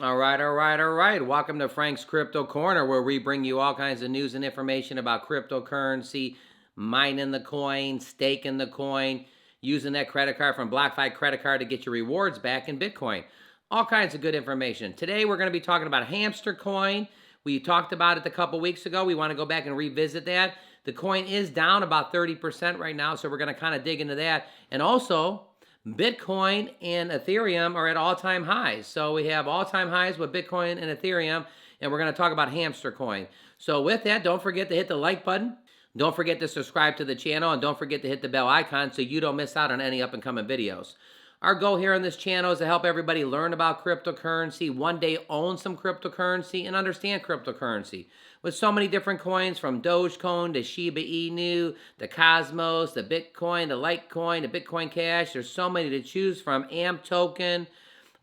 All right, all right, all right. Welcome to Frank's Crypto Corner, where we bring you all kinds of news and information about cryptocurrency, mining the coin, staking the coin, using that credit card from BlockFi credit card to get your rewards back in Bitcoin. All kinds of good information. Today, we're going to be talking about Hamster coin. We talked about it a couple weeks ago. We want to go back and revisit that. The coin is down about 30% right now, so we're going to kind of dig into that. And also, Bitcoin and Ethereum are at all-time highs. So we have all-time highs with Bitcoin and Ethereum, and we're going to talk about Hamster coin. So with that, don't forget to hit the like button. Don't forget to subscribe to the channel, and don't forget to hit the bell icon so you don't miss out on any up-and-coming videos. Our goal here on this channel is to help everybody learn about cryptocurrency, one day own some cryptocurrency, and understand cryptocurrency. With so many different coins, from Dogecoin to Shiba Inu, the Cosmos, the Bitcoin, the Litecoin, the Bitcoin Cash, there's so many to choose from. AMP token,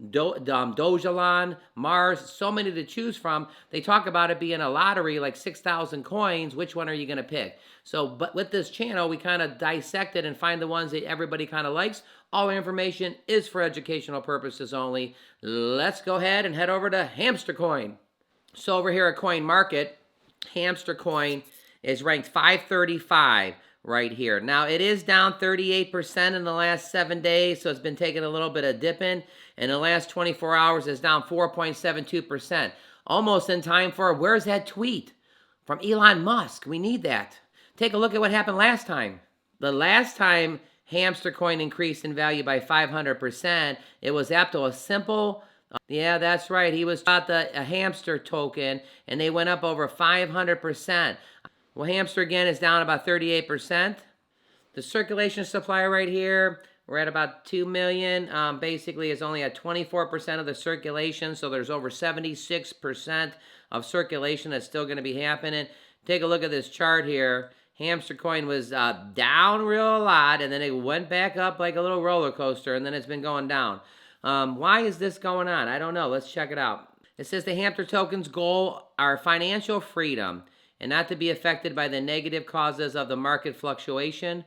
Dogecoin, Mars, so many to choose from. They talk about it being a lottery, like 6,000 coins. Which one are you going to pick? So, but with this channel, we kind of dissect it and find the ones that everybody kind of likes. All the information is for educational purposes only. Let's go ahead and head over to Hamster coin. So over here at Coin Market, Hamster coin is ranked 535 right here. Now, it is down 38% in the last 7 days, so it's been taking a little bit of dipping. In the last 24 hours, it's down 4.72%. Almost in time for, where's that tweet from Elon Musk? We need that. Take a look at what happened last time. The last time Hamster coin increased in value by 500%, it was after a simple... Yeah, that's right. He was about a Hamster token, and they went up over 500%. Well, Hamster again is down about 38%. The circulation supply right here, we're at about 2 million. Basically, it's only at 24% of the circulation, so there's over 76% of circulation that's still going to be happening. Take a look at this chart here. Hamster coin was down real a lot, and then it went back up like a little roller coaster, and then it's been going down. Why is this going on? I don't know. Let's check it out. It says the Hamster token's goal are financial freedom and not to be affected by the negative causes of the market fluctuation.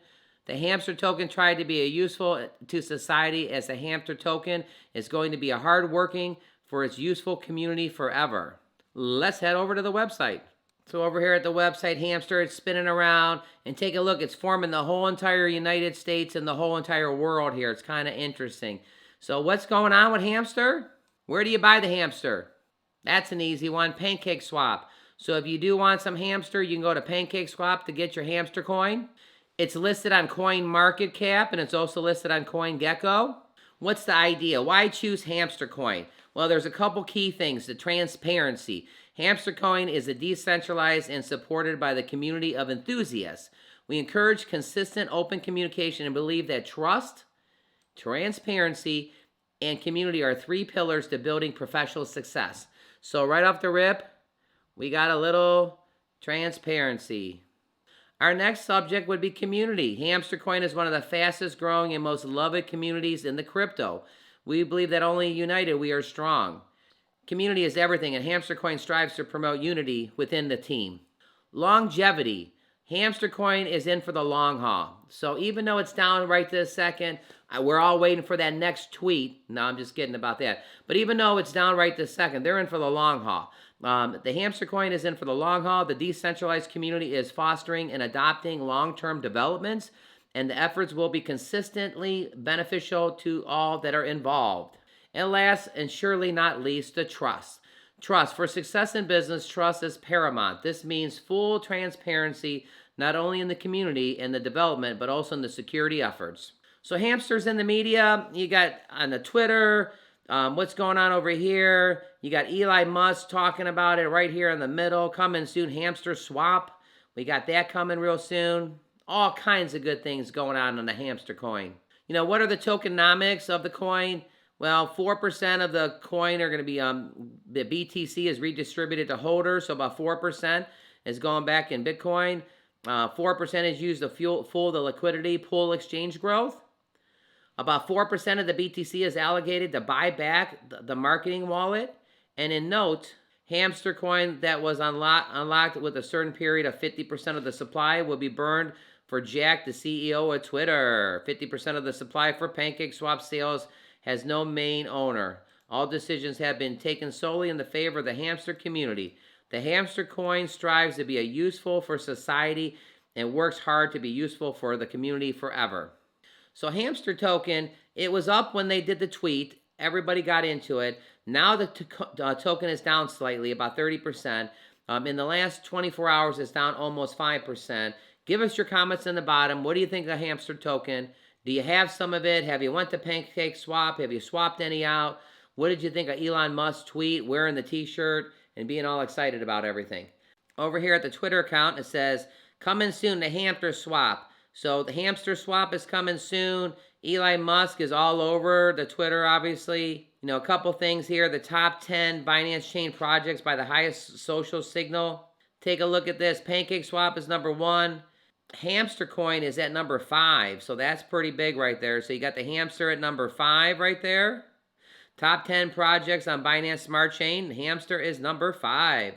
The Hamster token tried to be useful to society, as the Hamster token is going to be a hard-working for its useful community forever. Let's head over to the website. So over here at the website, Hamster, it's spinning around, and take a look. It's forming the whole entire United States and the whole entire world here. It's kind of interesting. So what's going on with Hamster? Where do you buy the Hamster? That's an easy one, PancakeSwap. So if you do want some Hamster, you can go to PancakeSwap to get your Hamster coin. It's listed on CoinMarketCap, and it's also listed on CoinGecko. What's the idea? Why choose Hamster coin? Well, there's a couple key things. The transparency. Hamster coin is a decentralized and supported by the community of enthusiasts. We encourage consistent, open communication and believe that trust, transparency, and community are 3 pillars to building professional success. So right off the rip, we got a little transparency. Our next subject would be community. Hamster coin is one of the fastest growing and most loved communities in the crypto. We believe that only united we are strong. Community is everything, and Hamster coin strives to promote unity within the team. Longevity. Hamster coin is in for the long haul. So even though it's down right this second, we're all waiting for that next tweet. No, I'm just kidding about that. But even though it's down right this second, they're in for the long haul. The Hamster coin is in for the long haul. The decentralized community is fostering and adopting long-term developments, and the efforts will be consistently beneficial to all that are involved. And last, and surely not least, the trust. Trust. For success in business, trust is paramount. This means full transparency, not only in the community and the development, but also in the security efforts. So Hamster's in the media. You got on the Twitter, what's going on over here. You got Elon Musk talking about it right here in the middle. Coming soon, Hamster swap. We got that coming real soon. All kinds of good things going on the Hamster coin. You know, what are the tokenomics of the coin? Well, 4% of the coin are going to be, the BTC is redistributed to holders, so about 4% is going back in Bitcoin. 4% is used to fuel the liquidity pool exchange growth. About 4% of the BTC is allocated to buy back the marketing wallet. And in note, Hamster coin that was unlocked with a certain period of 50% of the supply will be burned for Jack, the CEO of Twitter. 50% of the supply for PancakeSwap sales has no main owner. All decisions have been taken solely in the favor of the hamster community. The hamster coin strives to be useful for society and works hard to be useful for the community forever. So hamster token, it was up when they did the tweet. Everybody got into it. Now the token is down slightly, about 30%. In the last 24 hours, it's down almost 5%. Give us your comments in the bottom. What do you think of hamster token? Do you have some of it? Have you went to Pancake Swap? Have you swapped any out? What did you think of Elon Musk's tweet, wearing the t-shirt and being all excited about everything? Over here at the Twitter account, it says, coming soon, the hamster swap. So the hamster swap is coming soon. Elon Musk is all over the Twitter, obviously. You know, a couple things here. The top 10 Binance Chain projects by the highest social signal. Take a look at this. Pancake Swap is number 1. Hamster coin is at number 5. So that's pretty big right there. So you got the hamster at number 5 right there. Top 10 projects on Binance Smart Chain. Hamster is number 5.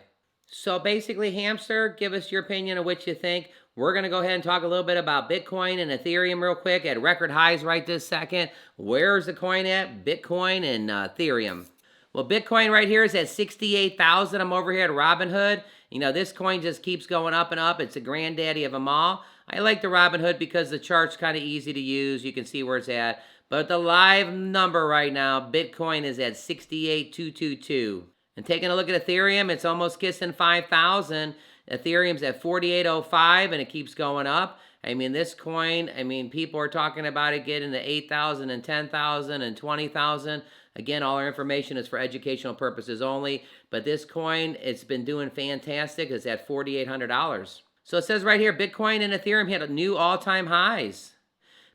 So basically, hamster, give us your opinion of what you think. We're going to go ahead and talk a little bit about Bitcoin and Ethereum real quick at record highs right this second. Where's the coin at? Bitcoin and Ethereum. Well, Bitcoin right here is at 68,000. I'm over here at Robinhood. You know, this coin just keeps going up and up. It's the granddaddy of them all. I like the Robinhood because the chart's kind of easy to use. You can see where it's at. But the live number right now, Bitcoin is at 68,222. And taking a look at Ethereum, it's almost kissing 5,000. Ethereum's at 4805 and it keeps going up. I mean, this coin, people are talking about it getting to 8,000 and 10,000 and 20,000. Again, all our information is for educational purposes only. But this coin, it's been doing fantastic. It's at $4,800. So it says right here, Bitcoin and Ethereum hit new all-time highs.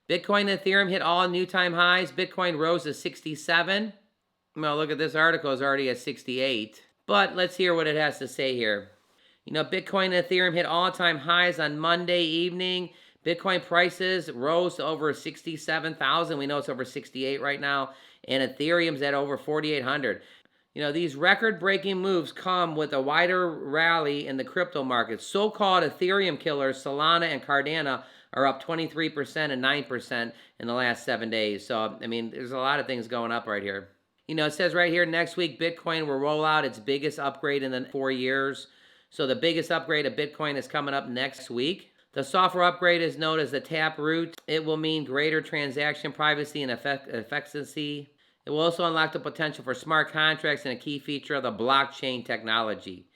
Bitcoin and Ethereum hit all new time highs. Bitcoin rose to 67. Well, look at this article. It's already at 68. But let's hear what it has to say here. You know, Bitcoin and Ethereum hit all-time highs on Monday evening. Bitcoin prices rose to over 67,000. We know it's over 68 right now. And Ethereum's at over 4,800. You know, these record-breaking moves come with a wider rally in the crypto market. So-called Ethereum killers, Solana and Cardano, are up 23% and 9% in the last 7 days. So, there's a lot of things going up right here. You know, it says right here, next week, Bitcoin will roll out its biggest upgrade in the 4 years. So the biggest upgrade of Bitcoin is coming up next week. The software upgrade is known as the Taproot. It will mean greater transaction privacy and efficiency. It will also unlock the potential for smart contracts and a key feature of the blockchain technology.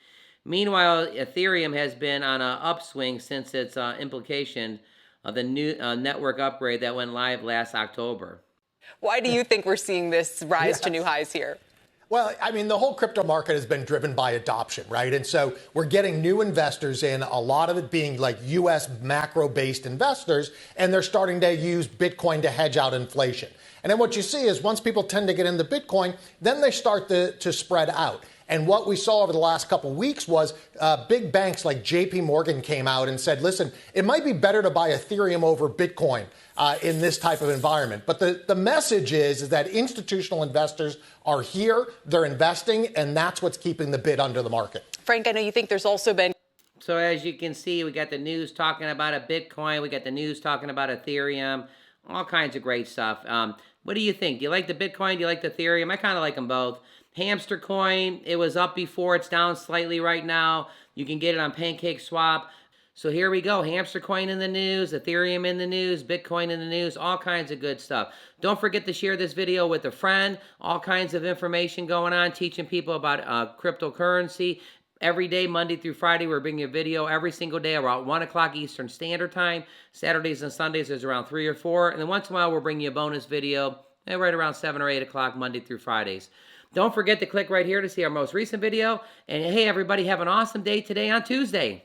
Meanwhile, Ethereum has been on an upswing since its implication of the new network upgrade that went live last October. Why do you think we're seeing this rise to new highs here? Well, the whole crypto market has been driven by adoption, right? And so we're getting new investors in, a lot of it being like U.S. macro-based investors, and they're starting to use Bitcoin to hedge out inflation. And then what you see is once people tend to get into Bitcoin, then they start to spread out. And what we saw over the last couple of weeks was big banks like JP Morgan came out and said, listen, it might be better to buy Ethereum over Bitcoin in this type of environment. But the message is that institutional investors are here, they're investing, and that's what's keeping the bid under the market. Frank, I know you think there's also been... So as you can see, we got the news talking about a Bitcoin, we got the news talking about Ethereum, all kinds of great stuff. What do you think? Do you like the Bitcoin? Do you like the Ethereum? I kind of like them both. Hamster coin, it was up before. It's down slightly right now. You can get it on Pancake Swap. So here we go. Hamster coin in the news, Ethereum in the news, Bitcoin in the news, all kinds of good stuff. Don't forget to share this video with a friend. All kinds of information going on, teaching people about cryptocurrency. Every day, Monday through Friday, we're bringing a video every single day around 1 o'clock Eastern Standard Time. Saturdays and Sundays is around 3 or 4. And then once in a while, we'll bring you a bonus video right around 7 or 8 o'clock Monday through Fridays. Don't forget to click right here to see our most recent video. And hey, everybody, have an awesome day today on Tuesday.